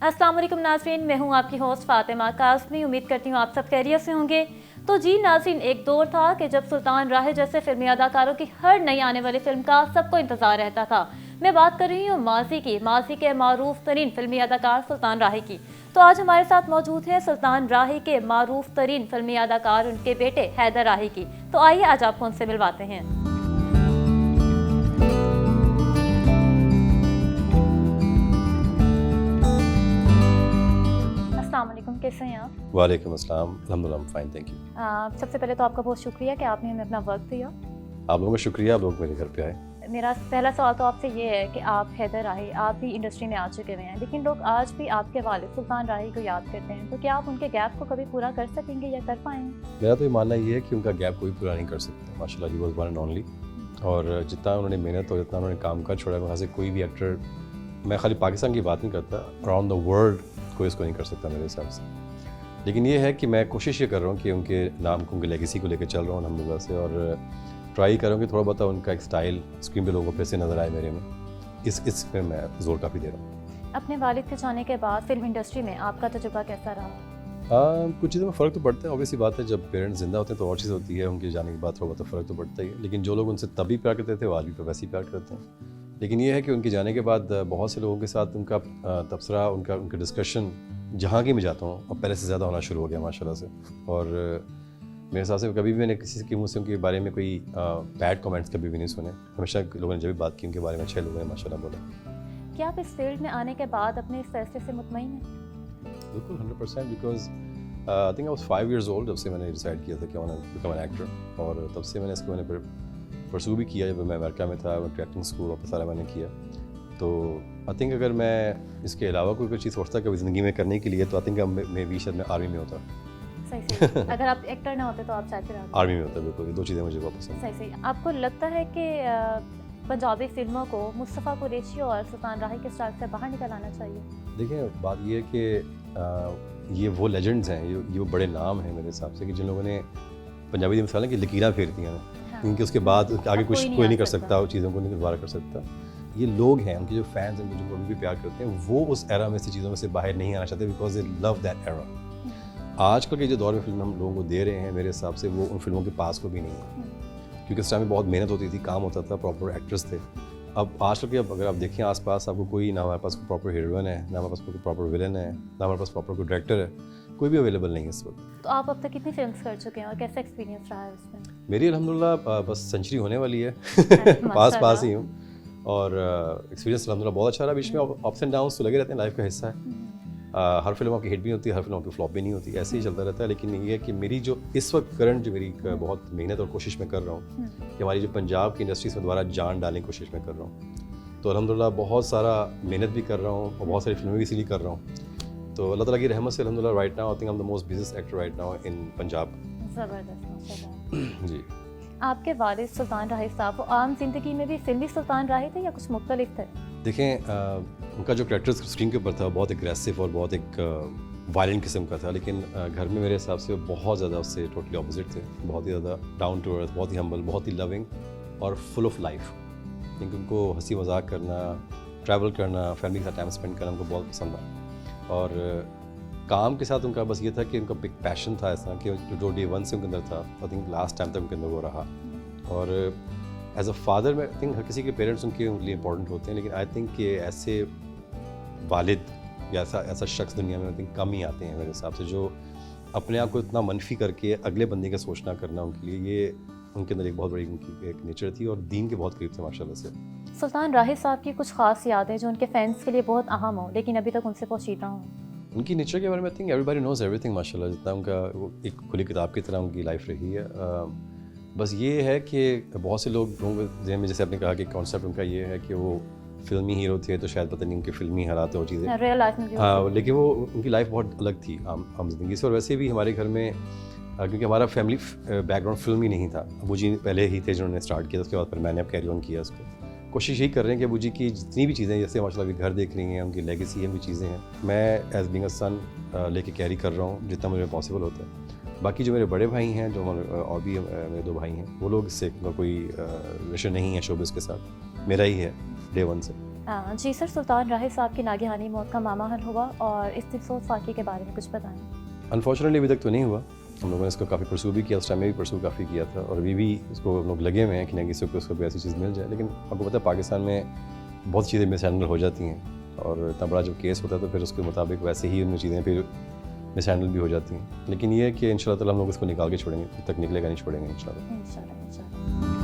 अस्सलाम वालेकुम नाज़रीन, मैं हूं आपकी होस्ट फातिमा काज़मी। उम्मीद करती हूं आप सब खैरियत से होंगे। तो जी नाज़रीन, एक दौर था कि जब सुल्तान राहे जैसे फिल्मी अदाकारों की हर नई आने वाली फिल्म का सबको इंतज़ार रहता था। मैं बात कर रही हूँ माजी के मारूफ तरीन फिल्मी अदाकार सुल्तान राहे की। तो आज हमारे साथ मौजूद है सुल्तान राहे के मारूफ तरीन फिल्मी अदाकार उनके बेटे हैदर राहे की। तो आइए आज आपको उनसे मिलवाते हैं। अस्सलाम वालेकुम, कैसे हैं आप? वालेकुम अस्सलाम, अल्हम्दुलिल्लाह फाइन, थैंक यू। सबसे पहले तो आपका बहुत शुक्रिया कि आपने हमें अपना वक्त दिया। आप लोगों का शुक्रिया, आप लोग मेरे घर पे आए। मेरा पहला सवाल तो आपसे ये है कि आप हैदर राहे, आप भी इंडस्ट्री में आ चुके हुए हैं, लेकिन लोग आज भी आपके वालिद सुल्तान राहे को याद करते हैं। तो क्या आप उनके गैप को कभी पूरा कर सकेंगे या कर पाएंगे? मेरा तो ये मानना ये है कि उनका गैप कोई पूरा नहीं कर सकता। माशाल्लाह, he was one and only. और जितना उन्होंने मेहनत और जितना उन्होंने काम कर छोड़ा है, वहाँ से कोई भी एक्टर, मैं खाली पाकिस्तान की बात नहीं करता, अराउंड द वर्ल्ड कोई इसको नहीं कर सकता मेरे हिसाब से। लेकिन ये है कि मैं कोशिश ये कर रहा हूँ कि उनके नाम को, उनकी लेगेसी को लेकर चल रहा हूँ अल्हम्दुलिल्लाह से, और ट्राई कर रहा हूँ कि थोड़ा बहुत उनका एक स्टाइल स्क्रीन पे लोगों को फिर से नज़र आए मेरे में। इस पे मैं जोर काफ़ी दे रहा हूँ। अपने वालिद के जाने के बाद फिल्म इंडस्ट्री में आपका तजुर्बा कैसा रहा? कुछ चीज़ों में फ़र्क तो पड़ता है, ऑब्वियसली बात है। जब पेरेंट्स ज़िंदा होते हैं तो और चीज़ होती है, उनके जाने के बाद थोड़ा बहुत फ़र्क तो पड़ता ही है। लेकिन जो लोग उनसे तभी प्यार करते थे वो आज भी तो वैसे ही प्यार करते हैं। लेकिन ये है कि उनके जाने के बाद बहुत से लोगों के साथ उनका तबसरा, उनका डिस्कशन जहाँ की मैं जाता हूँ और पहले से ज़्यादा होना शुरू हो गया माशाल्लाह से। और मेरे हिसाब से कभी भी मैंने किसी के मुँह से उनके बारे में कोई बैड कमेंट्स कभी भी नहीं सुने। हमेशा लोगों ने जब भी बात की उनके बारे में अच्छे लोगों ने माशाल्लाह बोला। क्या आप इस फील्ड में आने के बाद अपने इस फैसले से मुतमईन हैं? बिल्कुल 100%, because I think I was 5 years old जब से मैंने डिसाइड किया था कि मैं बिकम एन एक्टर। और तब से मैंने इसको परसू भी किया। जब मैं अमेरिका में था, एक्टिंग स्कूल और सारा मैंने किया। तो आई थिंक अगर मैं इसके अलावा कोई चीज़ सोचता कभी ज़िंदगी में करने के लिए, तो आई थिंक मैं भी शायद मैं आर्मी में होता। सही अगर आप एक्टर ना होते तो आप चाहते रहे? आर्मी में होता, बिल्कुल। ये दो चीज़ें मुझे बहुत पसंद हैं। सही। आपको लगता है कि पंजाबी फिल्मों को मुस्तफ़ा कुरैशी और सुल्तान राहे के स्टाइल से बाहर निकल आना चाहिए? देखिए, बात ये है कि ये वो लेजेंड्स हैं, ये वो बड़े नाम हैं मेरे हिसाब से, कि जिन लोगों ने पंजाबी मिसाल है कि लकीरां फेरती हैं। हाँ। क्योंकि उसके बाद आगे कुछ कोई नहीं कर सकता, वो चीज़ों को नहीं दोबारा कर सकता। ये लोग हैं, उनके जो फैंस हैं, जिनको भी प्यार करते हैं, वो उस एरा में से चीज़ों में से बाहर नहीं आना चाहते, because they love that era. आजकल के जो दौर में फिल्म हम लोगों को दे रहे हैं, मेरे हिसाब से वो उन फिल्मों के पास को भी नहीं है। क्योंकि उस टाइम में बहुत मेहनत होती थी, काम होता था, प्रॉपर एक्टर्स थे। अब आजकल के अगर आप देखें आसपास, आपको कोई ना हमारे पास कोई प्रॉपर हीरोइन है, ना हमारे पास कोई प्रॉपर विलन है, ना हमारे पास प्रॉपर कोई डायरेक्टर है, कोई भी अवेलेबल नहीं है इस वक्त। तो आप अब तक कितनी फिल्म्स कर चुके हैं और कैसा एक्सपीरियंस रहा है उसमें? मेरी अल्हम्दुलिल्लाह बस सेंचुरी होने वाली है। पास ही हूँ। और एक्सपीरियंस अल्हम्दुलिल्लाह बहुत अच्छा रहा। बीच में अप्स एंड डाउन्स तो लगे रहते हैं, लाइफ का हिस्सा है। हर फिल्म आपकी हिट भी होती है, हर फिल्म आपकी फ्लॉप भी नहीं होती, ऐसे ही चलता रहता है। लेकिन ये है कि मेरी जो इस वक्त करंट जो मेरी बहुत मेहनत और कोशिश मैं कर रहा हूँ कि हमारी जो पंजाब की इंडस्ट्रीज में दोबारा जान डालने की कोशिश मैं कर रहा हूँ। तो अल्हम्दुलिल्लाह बहुत सारा मेहनत भी कर रहा हूँ और बहुत सारी फिल्में भी इसीलिए कर रहा हूँ। तो अल्लाह ताला की रहमत से अल्हम्दुलिल्लाह right now I think I am the most busiest actor right now in Punjab. ज़बरदस्त। जी। आपके वालिद सुल्तान राहे साहब वो आम जिंदगी में भी फिल्मी सुल्तान राहे थे या कुछ मुख्तलिफ थे? देखें, उनका जो कैरेक्टर स्क्रीन के ऊपर था बहुत एग्रेसिव और बहुत एक वायलेंट किस्म का था। लेकिन घर में मेरे हिसाब से बहुत ज़्यादा उससे टोटली ऑपोजिट थे। बहुत ही ज़्यादा डाउन टू अर्थ, बहुत ही हम्बल, बहुत ही लविंग और फुल ऑफ लाइफ। क्योंकि उनको हंसी मजाक करना, ट्रैवल करना, फैमिली के साथ टाइम स्पेंड करना उनको बहुत पसंद था। और काम के साथ उनका बस ये था कि उनका बिग पैशन था ऐसा कि जो डे वन से उनके अंदर था, आई थिंक लास्ट टाइम तक उनके अंदर वो रहा। और एज अ फादर मैं आई थिंक हर किसी के पेरेंट्स उनके लिए इंपॉर्टेंट होते हैं, लेकिन आई थिंक कि ऐसे वालिद या ऐसा शख्स दुनिया में आई थिंक कम ही आते हैं मेरे हिसाब से, जो अपने आप को इतना मनफी करके अगले बंदे का सोचना करना उनके लिए, ये उनके अंदर एक बहुत बड़ी उनकी एक नेचर थी और दीन के बहुत करीब थे माशाल्लाह से। सुल्तान राहे साहब की कुछ खास यादें जो उनके फैंस के लिए बहुत अहम हो लेकिन अभी तक उनसे पोशीदा हो? उनकी नेचर के बारे में I think everybody knows everything माशाल्लाह। जितना उनका वो एक खुली किताब की तरह उनकी लाइफ रही है। बस ये है कि बहुत से लोगों के में, जैसे आपने कहा कि कॉन्सेप्ट उनका ये है कि वो फिल्मी हीरो थे, तो शायद पता नहीं उनके फिल्मी हालात वो चीज़ें रियल लाइफ में भी। हाँ, लेकिन वो उनकी लाइफ बहुत अलग थी आम जिंदगी से। और वैसे भी हमारे घर में क्योंकि हमारा फैमिली बैकग्राउंड फिल्म ही नहीं था, अबू जी पहले ही थे जिन्होंने स्टार्ट किया, उसके बाद फिर मैंने अब कैरी ऑन किया उसको। कोशिश यही कर रहे हैं कि अबू जी की जितनी भी चीज़ें, जैसे माशाल्लाह अभी घर देख रही हैं, उनकी लेगेसी है, भी चीज़ें हैं, मैं एज बीइंग अ सन लेके कैरी कर रहा हूँ जितना मुझे पॉसिबल होता है। बाकी जो मेरे बड़े भाई हैं, जो और भी मेरे 2 भाई हैं, वो लोग इससे कोई रिलेशन नहीं है शोबिज़ के साथ, मेरा ही है डे वन से। जी सर, सुल्तान राहे साहब की नागहानी मौत का मामला हुआ और इस दिलसोज वाक़े के बारे में कुछ बताएं। अनफॉर्चुनेटली अभी तक तो नहीं हुआ। हम लोगों ने इसको काफ़ी परसू भी किया, उस टाइम में भी परसू काफ़ी किया था और अभी भी इसको हम लोग लगे हुए हैं कि ना किसी को उसको कोई ऐसी चीज़ मिल जाए। लेकिन आपको पता है पाकिस्तान में बहुत चीज़ें मिसहैंडल हो जाती हैं और इतना बड़ा जो केस होता है तो फिर उसके मुताबिक वैसे ही उनमें चीज़ें फिर मिसहैंडल भी हो जाती हैं। लेकिन ये है कि इंशाल्लाह ताला हम लोग इसको निकाल के छोड़ेंगे, जब तक निकलेगा नहीं छोड़ेंगे इंशाल्लाह। इंशाल्लाह, इंशाल्लाह।